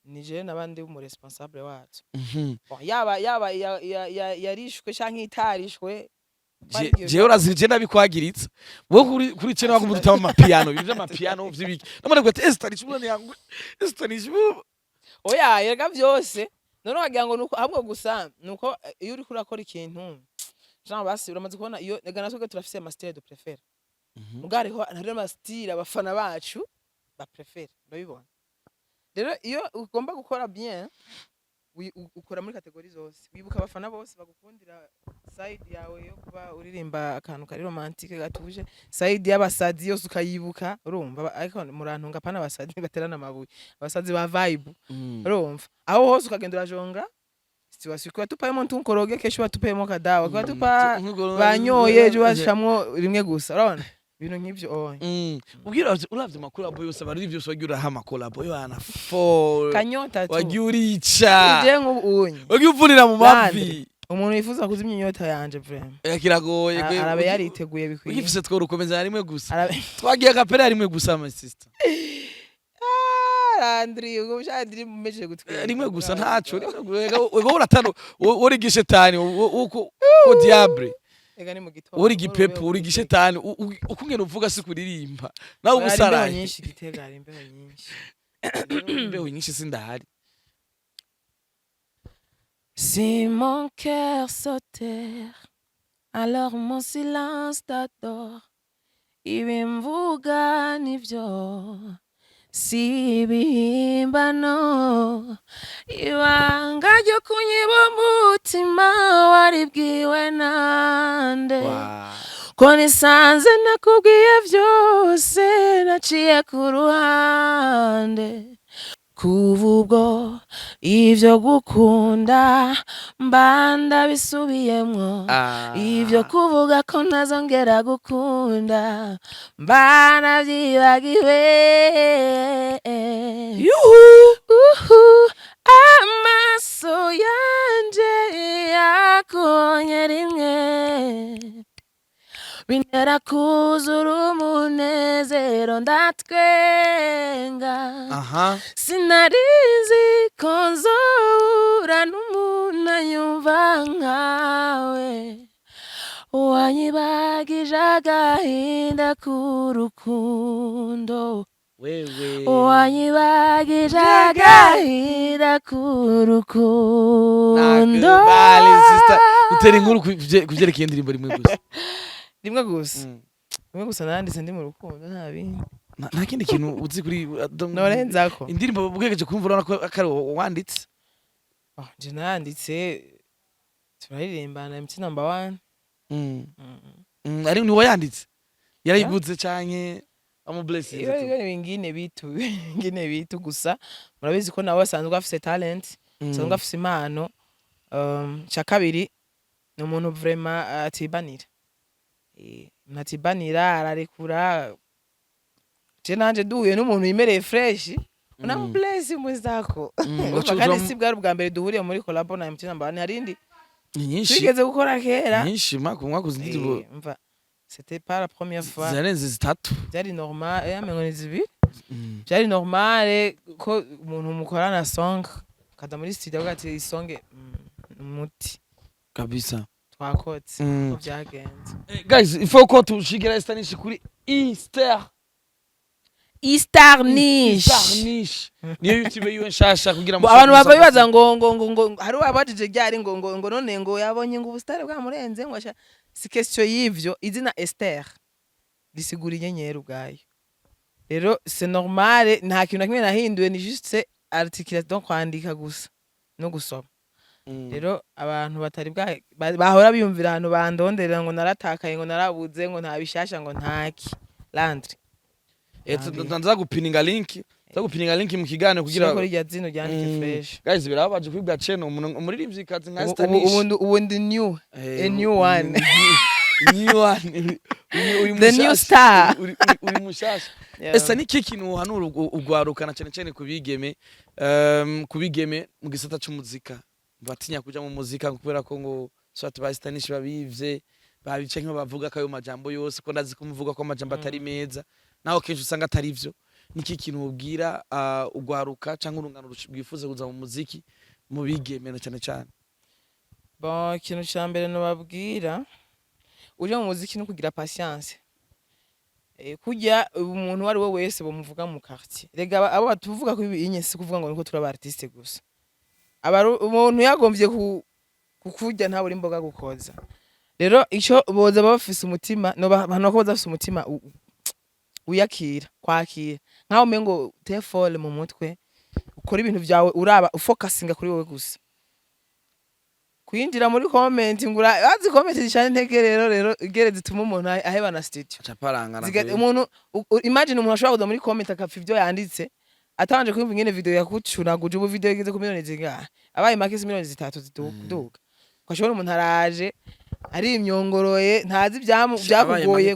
nije nabandi mu responsable wacu bon yaba yarishwe canke itarishwe jewe urazirije nabikwagiritse wowe kuri cene wako mudutama amapiano ibyo amapiano vy'ibiki namone gute Esther ishubone yangu Esther ishubu oya yega vyose none wagira ngo nuko ahubwo gusa nuko iyo uri kurakora ikintu genre basi uramaze kubona iyo nega nasubwe turafise ama style de préfère mugare ho hari ama style abafana bacu ba préfère babibona rero iyo ugomba gukora bien ukora muri kategori zose wibuka abafana bose bagukundira side yawe yo kuba uririmba akantu kari romantique gatuje side y'abasazi yose ukayibuka urumva ariko murantunga pana abasazi baterana amabuye abasazi ba vibe urumva aho hose ukagenda urajonga situation kwa tupayemo ntunkoroge kesho batupayemo kadawa kwa tupa banyoye ejo bashamwo rimwe gusa urabona ibintu nk'ivyo ubwira uravye makolabo yose bari byose wagira ha makolabo yo ana for kanyota tu wagiurica je nk'ubunye wagivunira mu mavi umuntu yifuza kuzimya inyota yanje vraiment yakiragoye arabe yariteguye bikwiye ugifise tworokomeza rimwe gusa twagiye kapera rimwe gusa my sister Andri ugo shadiri mumeje gutwera rimwe gusa ntaco wego uratano uri gishetani uko diable ega ni mu gitondo uri gipepo uri gishetani ukungena uvuga si kuririmba nawe ubusaraye nyinshi gitegara imbeho nyinshi imbeho nyinshi sindahari Si mon cœur sautait alors mon silence t'adore ibimvuga nivyo si ibihimbano ibanga ryo kunyiba umutima waribwiwe nande ko nisanze nakubwiye byose naciye ku ruhande kuva ubwo ivyo gukunda mba ndabisubiyemwo ivyo kuvuga ko ntazongera gukunda mba navyibagiwe amaso yanje yakubonye rimwe bintera kuzura umunezero ndatwenga sinarizi ko nzohura n'umuntu anyumva nkawe wanyibagije agahinda k'urukundo wanyibagije agahinda k'urukundo utera inkuru kuvyerekeye indirimbo rimwe gusa rimwe gusa nanditse ndi mu rukundo nta bindi nta kindi kintu uzi kuri norenzako indirimbo ubwegeje kumva urabona ko akari wanditse je nanditse turaririmbana MC number 1 ari ni wayanditse yarayivuze canke amublessing ingine bitu gusa murabizi ko nawe asanzwe afise talent asanzwe afise impano cha kabiri ni umuntu vraiment atibanira natibanira ararekura je nanje duhuye n'umuntu yimereye fresh unamubless muzako kandi si bwari ubwa mbere duhuriye muri collab na MC number 1 harindi nyinshi twigeze gukora kera nyinshi mwakoze indirimbo mva c'était pas la première fois zarenze zitatu byari normal yamengo ni zibiri byari normal ko umuntu mukorana song kada muri studio gati isonge umuti kabisa twakotse ko byagenze guys il faut ko tushigera Estanish kuri Istarnish niyo YouTube yiwe nshasha kugira ngo abantu bava bibaza ngo hari abajije ryari ngo none ngo yabonye ngo ubustare bwamurenze ngo si question y'ivyo izina Esther risigura inyenyeri ubwayo rero c'est normal nta kintu nakimwe nahinduwe ni juste articulation kwandika gusa no gusoma rero abantu batari bahora biyumvira ahantu bandonderera ngo naratakaye ngo narabuze ngo nta bishasha ngo ntaki Landry nza gupininga link mu kiganiro kugira ko rya zino ryandike fresh guys birabaje kwibwa channel umuririmbyi kazi nka Estanish ubundi new one the new star uri mushasha esa niki kintu hanura ugwarukana cyane kubigeme mu gisata cy'umuzika batinya kuja mu muzika kubera ko ngo swat ba Estanish babivye babice nko bavuga ko ayo majambo yose ko ndazi kumuvuga ko amajambo atari meza naho kenshi usanga atari ivyo niki kintu ubwira ugwaruka cyangwa urungano rwifuza kuza mu muziki mu bigeme cyane bon ikintu cya mbere no babwira uje mu muziki no kugira patience kujya umuntu wari we wese bamuvuga mu quartier rega abo batuvuga ko inyesi kuvuga ngo niko turaba artiste gusa umuntu yagombye kukujya nta buri imboga gukoza rero ico boza bafise umutima no bantu ko bafise umutima uyakira kwakira nkaho mengo tefole mu mutwe ukora ibintu byawe uraba ufocusinga kuri wowe gusa kwinjira muri comment ngura azi comment cyane ntege rero igere zituma umuntu aheba na studio acaparangana umuntu imagine umuntu ashobora kuza muri comment akapfa ibyo yanditse atanje kwimva ingene video yakucunaguje ubu video igeze ku miliyoni zingahe abaye makisi miliyoni 3 ziduga kwashobora umuntu araje ari imyongoroye ntazi byakugoye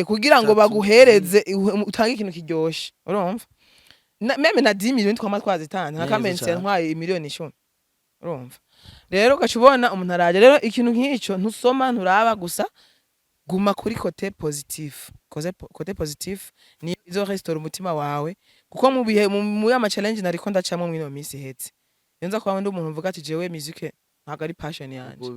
kugira ngo baguhereze utange ikintu kiryoshe urumva meme na 10 miliyoni twama twazitanze nka kamense ntwaye miliyoni 10 urumva rero ukacubona umuntu araje rero ikintu nk'icyo ntusoma nturaba gusa guma kuri côté positif ni izo restore umutima wawe kuko mu bihe mu ya challenge nariko ndacamwe mu ino minsi hetse yenza kwa ndi umuntu uvuga ati jewe musique ntago ari passion yanje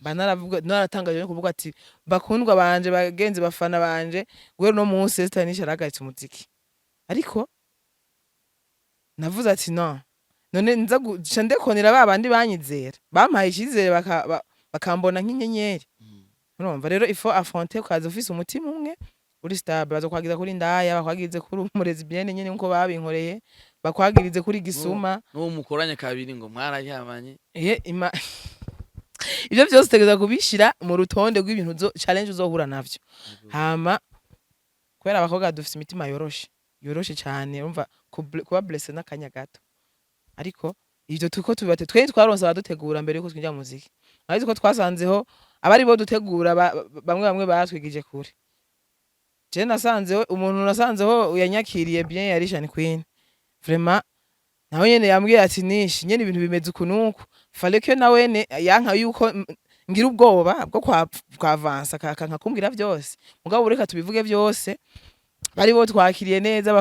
banaravuga naratangaje no kuvuga ati bakundwa banje bagenzi bafana banje gwero no munsi Estanish aragaitse umuziki ariko navuze ati no none nza ndekonera babandi banyizera bampaye ishizere bakambona nk'inyenyeri urumva rero ifo affronter ukaza ufise umutima umwe uri stable bazokwagiza kuri ndaya bakwagize kuri umurezi bien nyene nko babinkoreye bakwagirize kuri gisuma n'uwo mukoranye kabiri ngo mwararyamanye ivyo byose tegeza kubishira mu rutonde rw'ibintu challenge uzohura navyo hama kwera abakobwa dufite imitima yoroshe cyane urumva kuba blessed n'akanya gato ariko ivyo tuko tubate twe twaronse abadutegura mbere yuko twinjira mu muziki ariko ko twasanzeho abari bo dutegura bamwe batwigije kure je nasanzeho umuntu nasanzeho yanyakiriye bien yari Jeanne Queen vraiment nawe nyene yambwiye ati nishi nyene ibintu bimeze ukunuko fallait que nawe yanka yuko ngira ubwoba bwo kwa avansa kanka kumbwira byose mugabo ureka tubivuge byose bari bo twakiriye neza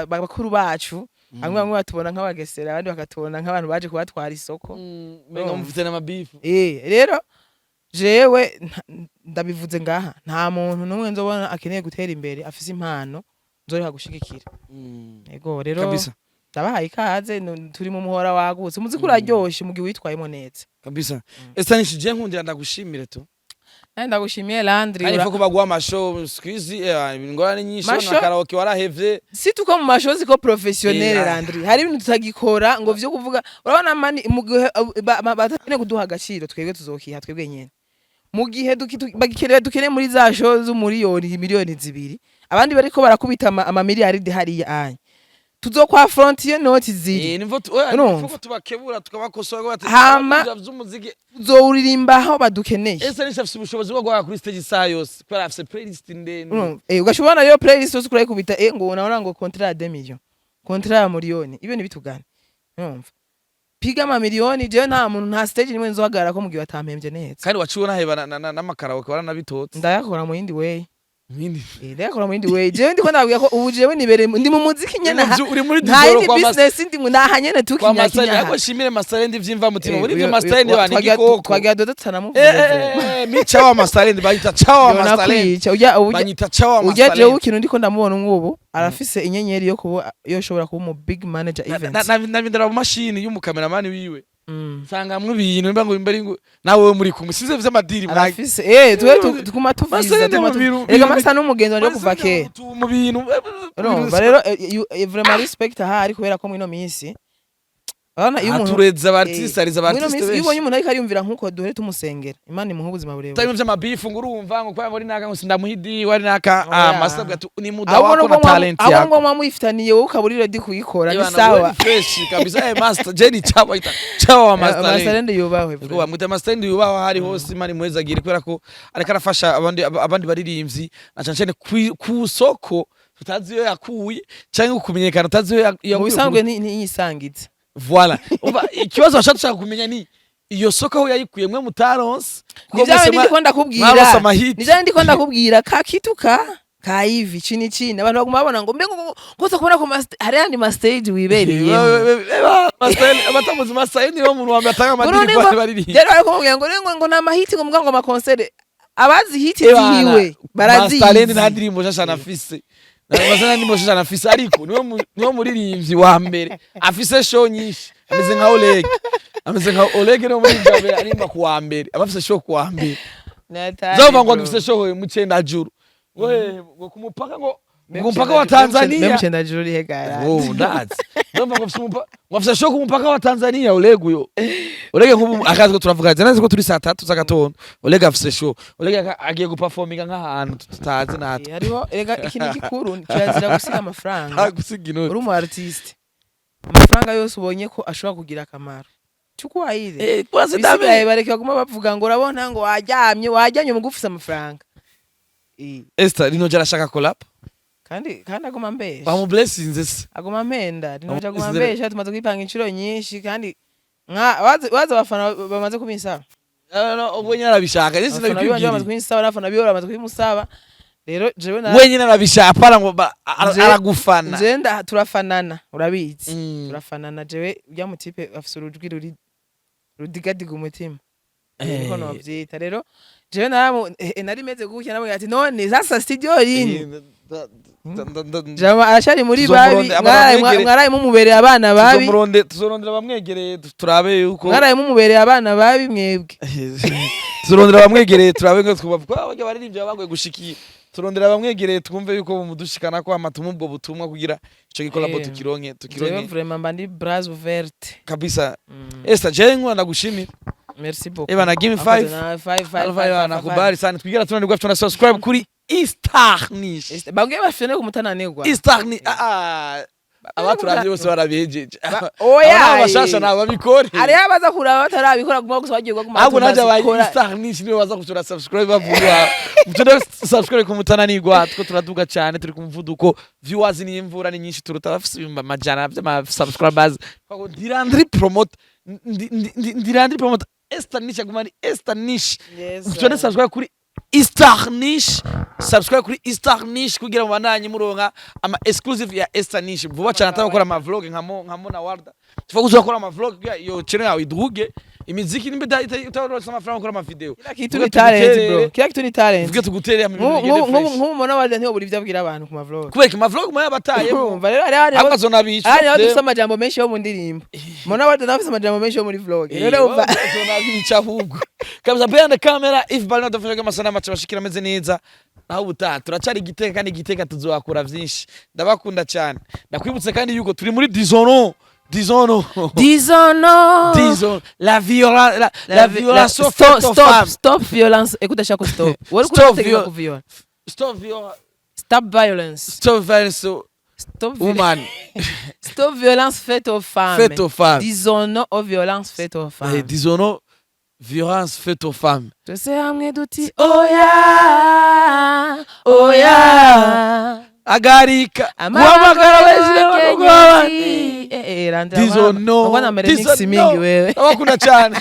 bakuru bacu bamwe batubona nk'abagesera abandi bakatubona nk'abantu baje kubatwara isoko menga mufite n'amabifu rero jewe ndabivuze ngaha nta muntu numwe nzobona akeneye gutera imbere afise impano nzoreka gushigikira yego rero kabisa ndabahaye ikaze turi mu muhora wagutse umuziki uraryoshe mu gihe witwayemo neza kabisa estanishije nkundira ndagushimire tu ndagushimiye Landry ariko ko bagwa amashow squeeze ingorane nyinshi na karaoke warahevye si tuko mu mashow ziko professionnel Landry hari ibintu tutagikora ngo vyo kuvuga urabona mani mu gihe batakene kuduha agaciro twebwe tuzokiha twebwe nyene mu gihe dukeneye muri za show z'umuriyoni miliyoni 2 abandi bariko barakubita ama miliyaridi hariya anye tuzokwa frontier note ziri nivo tubakebura tukabakosora bati by'umuziki uzoririmba aho badukeneye ese nishafise ubushobozi bwo gwa kuri stage saa yose kwa afise playlist ndende ugashobora yo playlist yose kuri kubita ngo naona ngo contrat de million contrat ya miliyoni ibyo nibitugana urumva piga ama miliyoni je nta muntu nta stage nimwe nzohagara ko mugihe batampembye neza kandi waciwe naheba n'amakaraoke baranabitotse ndayakora mu yindi way ndakora mu yindi way je ndiko nabwiye ko ubu jewe nibere ndi mu muziki nyene uri muri dizoro kwa business ndi ngo nahanyene tukinyakanya ako shimire masarende vyimva mutima muri byo masarende bani gikoko twagiye dodotana mu mi chawa masarende bayita chawa masarende banyita chawa masarende uje ukintu ndiko ndamubona ngubu arafise inyenyeri yo kuba yoshobora kuba mu big manager events nabindira mu machine y'umukameramani wiwe sanga mu bintu mba ngo imbari ngo nawe muri kumusize vy'amadiri arafise twe tukuma tuviza ega masa n'umugenzo wanje kuva kera mu bintu urumva rero vraiment respect aha ariko kubera ko mwino minsi abana iyo umuntu atureza abartiste ariza abartiste benshi ibonye umuntu ariko ariyumvira nkuko duhere tumusengera imana imuha ubuzima burebure tayo vy'amabifu ngo urumva ngo kwa muri naka ngo sindamuhidi wari naka masabwa ni muda wako na talent yako abo ngoma mwifitaniye wowe ukaburira di kuyikora ni sawa fresh kabisa master Jenny chawa ita chawa master ndi yubahwe bwo bamwita master ndi yubahwe hari hose imana imweza gire kubera ko ariko arafasha abandi baririmbyi acancene ku soko tutazi yo yakuye cyangwa kumenyekana tutazi yo mu bisanzwe ni yisangitse voilà ikibazo bashaka kumenya ni iyo soko aho yayikuye mwe mutaronse nivyo ndiko ndakubwira kakituka kaivi chini abantu baguma babona ngo mbengo ngoza kubona ko hari andi ma stage wibereye abatamuzi masaye niyo umuntu wambaye atanga amadiri bariri rero ariko ngo na mahiti ngo mgango ma concert abazi hiti ziwe barazi talent na ndirimbo shasha nafise Namazana ndimo shasha nafise ariko niwo muririmbyi wa mbere afise show nyinshi ameze nka Oleg no muri mbere arimba ku wa mbere abafise show ku wa mbere zova ngo afise show mu cenda juru ngo kumupaka ngo mpaka wa Tanzania mu cenda juru hegara that's zova ngo afise show ku mpaka wa Tanzania Oleg uyo Oleg nkubu akazi turavuga zanaze ko turi saa 3 z'agatondo Oleg afise show Oleg agiye guperforminga nk'ahantu tutazi natwe hariho ega ikindi gikuru kirazira gusiga amafaranga gusiga inoti uri mu artiste amafaranga yose ubonye ko ashobora kugira akamaro chukua ile kwase dame bareke baguma bavuga ngo urabona ngo wajyamye mu gufisa amafaranga Esther rinoje arashaka collab kandi aguma mbesha bamu blessings aguma mpenda rinoje aguma mbesha tumaze kwipanga inshuro nyinshi kandi waza bafana bamaze kubinsaba ubonye arabishaka nese nabibwira bamaze kubinsaba nafana biyo bamaze kubimusaba rero jewe na wenyine arabishaka para ngo aragufana nzenda turafanana urabizi turafanana jewe ujya mu tipe afise urujwi rudigadiga umutima niko novyita rero jewe nari meze gukya namwe ati none sasa studio yini jama arashari muri babi mwaraye mumubereye abana babi tuzorondera bamwegereye turabe yuko mwaraye mumubereye abana babi mwebwe tuzorondera bamwegereye turabe ngo twabavuga abajya baririmbye bagoye gushikira turondera bamwegereye twumve yuko bumudushikana ko amatuma ubwo butumwa kugira ico gikolabo tukironke jewe vraiment mbandi bras ouverte kabisa. Esther jengo ndagushimira. Merci beaucoup. Eba na give me 5 nakubali sana twigira tunanirwa tuna subscribe kuri Istarnish. Bagwe bafene kumutananirwa. Istarnish abaturavye bose barabihejeje. Oya abashasha nabo babikore. Ari abaza kuraba batarabikora guma gusa bagirwa guma. Ahubwo naje abaye Istarnish niwe baza kutura subscribe bavuga. Mutode subscribe kumutananirwa two turaduga cyane turi kumuvuduko viewers ni imvura ni nyinshi turuta bafise amajana by'ama subscribers. Kwako ndirandri promote Istarnish agumani Istarnish. Mutode subscribe kuri Istarnish, subscribe kuri Istarnish kugira ngo bananye muronka ama exclusive ya Istarnish. Vuba cyane atakora ama vlog nkamo na Warda. Tufa kuzakora ama vlog yo channel yawe iduge. Imiziki nimbe utarosa amafaranga gukora ama video. Kila kitu ni talent bro. Kila kitu ni talent. Vuga tugutere mu bintu bigende fresh. Nk'umubona Warda ntiyo buri vyabwira abantu ku ma vlog. Kubera ma vlog moya bataye. Umva rero ari akazona bicu. Ari dufite amajambo menshi yo mu ndirimbo. Mona Warda nafise amajambo menshi yo muri vlog. Rero umva akazona bica ahubwo. Kabza behind the camera if balina dufasha amasana mace bashikira meze neza. Naho ubutaha turacari Gitega kandi Gitega tuzokura vyinshi. Ndabakunda cyane. Ndakwibutse kandi yuko turi muri Dizono. La violence faite aux femmes. Stop violence. Écoute chaque stop. Stop violence. Stop violence. Woman. Stop violence faite aux femmes. Faite aux femmes. Disons aux violences faites aux femmes. Disons violence faite aux femmes. Je sais amener d'outils. Oh yeah. Oh yeah. Agarika. Wamagara wezi randa. Dizono. Wana remix mingi wewe. Wakuna cyane.